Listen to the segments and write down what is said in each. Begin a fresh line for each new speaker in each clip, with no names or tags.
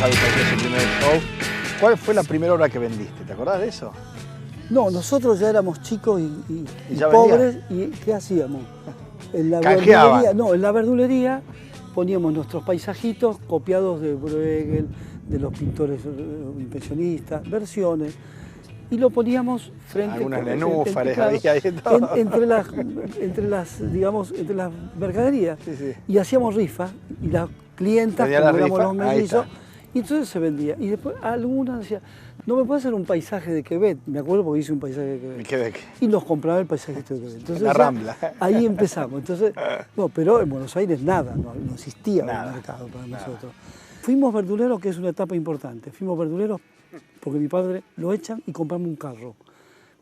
Javi sacó su primer show. ¿Cuál fue la primera obra que vendiste? ¿Te acordás de eso?
No, nosotros ya éramos chicos y
ya
pobres. ¿Y qué hacíamos? En la
Canjeaban.
verdulería, no, en la verdulería poníamos nuestros paisajitos copiados de Bruegel, de los pintores impresionistas, versiones, y lo poníamos frente
algunas nenúfares había ahí todo.
entre las mercaderías.
Sí, sí.
Y hacíamos rifas y las clientas,
Tenía
como
la
éramos
rifa,
los mellizos, y entonces se vendía. Y después algunas decían, no me puede hacer un paisaje de Quebec, me acuerdo porque hice un paisaje de Quebec. Y nos compraba el paisajito de Quebec. Entonces,
la Rambla.
Ahí empezamos. Entonces, no, pero en Buenos Aires nada, no existía
nada,
un mercado para
nada.
nosotros. Fuimos verduleros, que es una etapa importante. Fuimos verduleros porque mi padre lo echan y compramos un carro.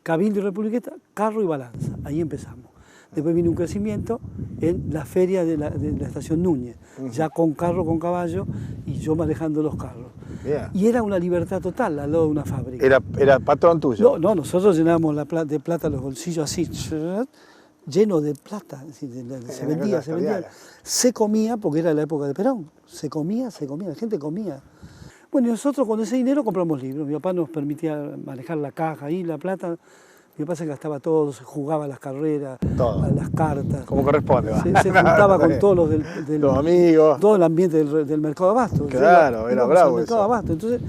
Cabildo y Republiqueta, carro y balanza. Ahí empezamos. Después vino un crecimiento en la feria de la estación Núñez, ya con carro, con caballo, y yo manejando los carros.
Bien.
Y era una libertad total al lado de una fábrica.
¿Era patrón tuyo?
No, nosotros llenábamos de plata los bolsillos así, lleno de plata. Se vendía. Se comía, porque era la época de Perón. Se comía, la gente comía. Bueno, y nosotros con ese dinero compramos libros. Mi papá nos permitía manejar la caja ahí, la plata. Mi papá se gastaba todo, se jugaba a las carreras,
todo.
a las cartas.
Como corresponde, va.
Se juntaba con todos los
los amigos.
Todo el ambiente del mercado de abasto.
Claro, era bravo
el mercado
eso.
de abasto. Entonces,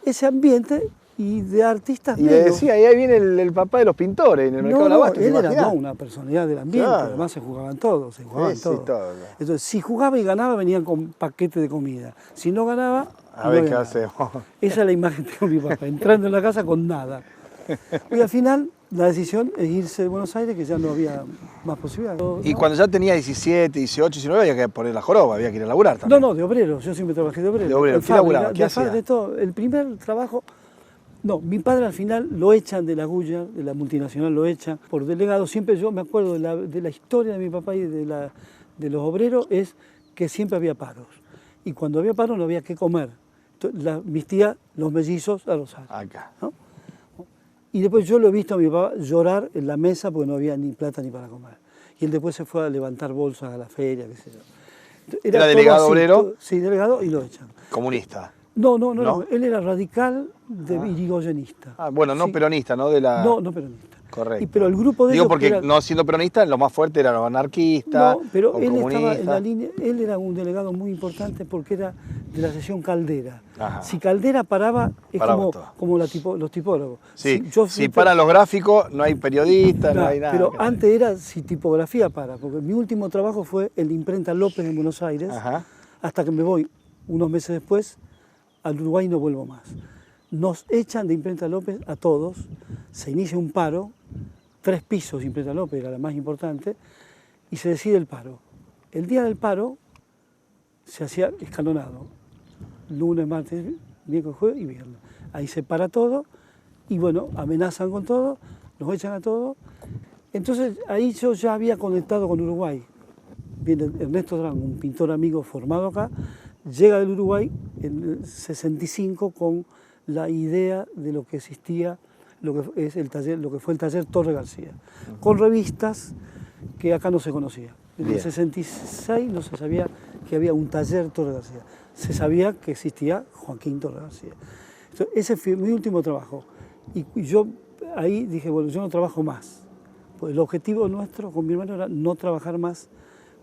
ese ambiente y de artistas
y le decía, ahí viene el papá de los pintores en el mercado de abasto.
Él era una personalidad del ambiente,
claro.
Además se jugaban todos, todo.
Sí, todo.
Entonces, si jugaba y ganaba, venían con paquete de comida. Si no ganaba,
a ver qué hacemos.
Esa es la imagen que tengo mi papá, entrando en la casa con nada. Y al final, la decisión es irse de Buenos Aires, que ya no había más posibilidades.
Y cuando ya tenía 17, 18, 19, había que poner la joroba, había que ir a laburar también.
No, de obrero, yo siempre trabajé de obrero.
De obrero, ¿qué laburaba? ¿Qué hacía?
De todo. El primer trabajo, no, mi padre al final lo echan de la Goya, de la multinacional lo echan, por delegado. Siempre yo me acuerdo de la historia de mi papá y de los obreros, es que siempre había paros. Y cuando había paros no había que comer. Entonces, mis tías, los mellizos, a Rosario.
Acá.
¿No? Y después yo lo he visto a mi papá llorar en la mesa porque no había ni plata ni para comer. Y él después se fue a levantar bolsas a la feria, qué sé yo.
¿Era delegado obrero?
Sí, delegado, y lo echan.
¿Comunista?
No, él era radical irigoyenista.
Ah, bueno, no
sí.
peronista, ¿no?
No peronista.
Correcto.
Pero el grupo de
Digo
ellos
porque
era...
no siendo peronista, lo más fuerte eran los anarquistas.
No, pero
o
él
comunistas.
estaba en la línea, él era un delegado muy importante porque era de la sesión Caldera.
Ajá.
Si Caldera paraba, es
Paraba
como los tipólogos.
Sí, si paran los gráficos, no hay periodistas, no hay nada.
Pero antes era si tipografía para, porque mi último trabajo fue el de Imprenta López en Buenos Aires, hasta que me voy unos meses después al Uruguay y no vuelvo más. Nos echan de Imprenta López a todos, se inicia un paro, 3 pisos de Imprenta López era la más importante, y se decide el paro. El día del paro se hacía escalonado, lunes, martes, miércoles, jueves y viernes. Ahí se para todo y bueno, amenazan con todo, nos echan a todos. Entonces ahí yo ya había conectado con Uruguay. Viene Ernesto Drang, un pintor amigo formado acá, llega del Uruguay en el 65 con la idea de lo que existía, lo que fue el taller Torre García, con revistas que acá no se conocía. En el 66 no se sabía que había un taller Torre García, se sabía que existía Joaquín Torre García. Entonces, ese fue mi último trabajo. Y yo ahí dije, bueno, yo no trabajo más. Pues el objetivo nuestro con mi hermano era no trabajar más.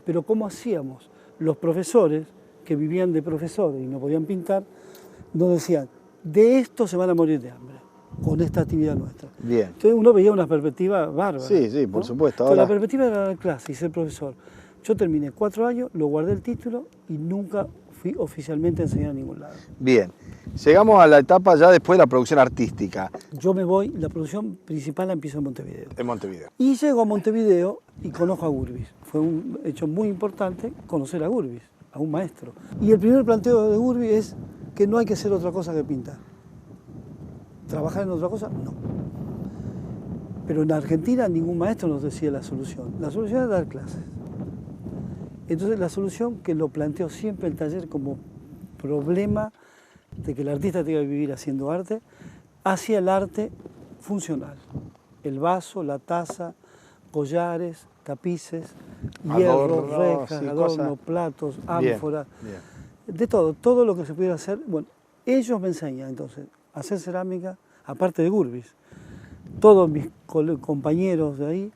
Pero ¿cómo hacíamos? Los profesores, que vivían de profesores y no podían pintar, nos decían, de esto se van a morir de hambre, con esta actividad nuestra.
Bien.
Entonces uno veía una perspectiva bárbara.
Sí, por supuesto.
Ahora... La perspectiva era dar clase y ser profesor. Yo terminé 4 años, lo guardé el título y nunca fui oficialmente a enseñar a ningún lado.
Bien. Llegamos a la etapa ya después de la producción artística.
Yo me voy, la producción principal la empiezo en Montevideo.
En Montevideo.
Y llego a Montevideo y conozco a Gurvis. Fue un hecho muy importante conocer a Gurvis, a un maestro. Y el primer planteo de Gurvis es que no hay que hacer otra cosa que pintar. ¿Trabajar en otra cosa? No. Pero en Argentina ningún maestro nos decía la solución. La solución es dar clases. Entonces la solución, que lo planteó siempre el taller como problema de que el artista tenga que vivir haciendo arte, hacia el arte funcional. El vaso, la taza, collares, tapices, hierro, rejas, adornos, platos, ánforas, de todo lo que se pudiera hacer. Bueno, Ellos me enseñan entonces a hacer cerámica, aparte de Gurbis. Todos mis compañeros de ahí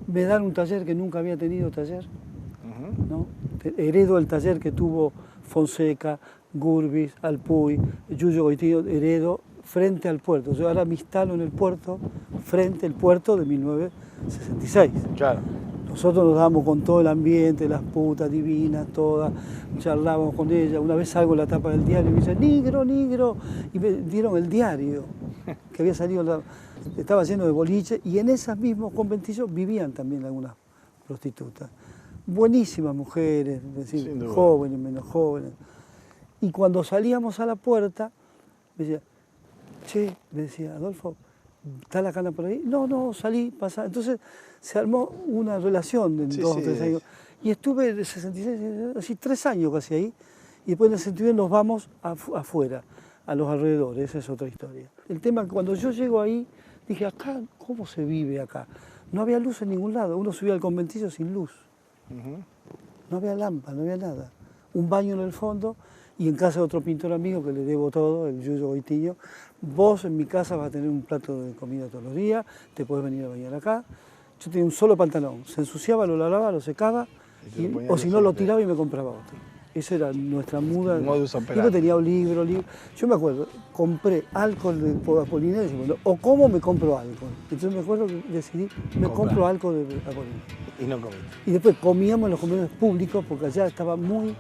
me dan un taller que nunca había tenido taller, ¿no? Heredo el taller que tuvo Fonseca, Gurbis, Alpuy, Yuyo Goitillo, heredo frente al puerto. Yo ahora me instalo en el puerto, frente al puerto de 1966.
Claro.
Nosotros nos damos con todo el ambiente, las putas divinas, todas, charlábamos con ellas. Una vez salgo en la tapa del diario y me dicen, negro, negro, y me dieron el diario, que había salido, estaba lleno de boliches, y en esos mismos conventillos vivían también algunas prostitutas. Buenísimas mujeres, es decir, jóvenes, menos jóvenes. Y cuando salíamos a la puerta, me decía, che, me decía, Adolfo, ¿está la cana por ahí? No, no, salí, pasá. Entonces se armó una relación de 2 o 3 años. Y estuve de 66, así 3 años casi ahí. Y después en el 69 nos vamos afuera, a los alrededores, esa es otra historia. El tema es que cuando yo llego ahí, dije, acá, ¿cómo se vive acá? No había luz en ningún lado, uno subía al conventillo sin luz. No había lámpara, no había nada. Un baño en el fondo y en casa de otro pintor amigo que le debo todo, el Yuyo Goitillo. Vos en mi casa vas a tener un plato de comida todos los días, te podés venir a bañar acá. Yo tenía un solo pantalón, se ensuciaba, lo lavaba, lo secaba, o si no lo tiraba y me compraba otro. Esa era nuestra muda. Yo tenía un libro. Yo me acuerdo, compré alcohol de Apollinaire y dije, bueno, o cómo me compro alcohol. Entonces me acuerdo que decidí, me compro alcohol de Apollinaire.
Y no comí.
Y después comíamos en los comedores públicos porque allá estaba muy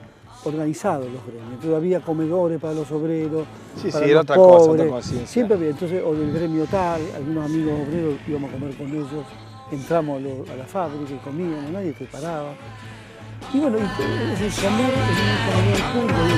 organizados los gremios. Entonces había comedores para los obreros, para los
otra
pobres.
cosa, otra conciencia.
Siempre había, entonces, o del gremio tal, algunos amigos obreros íbamos a comer con ellos, entramos a la fábrica y comíamos, nadie te paraba. Y bueno, ese amor en un comedor público,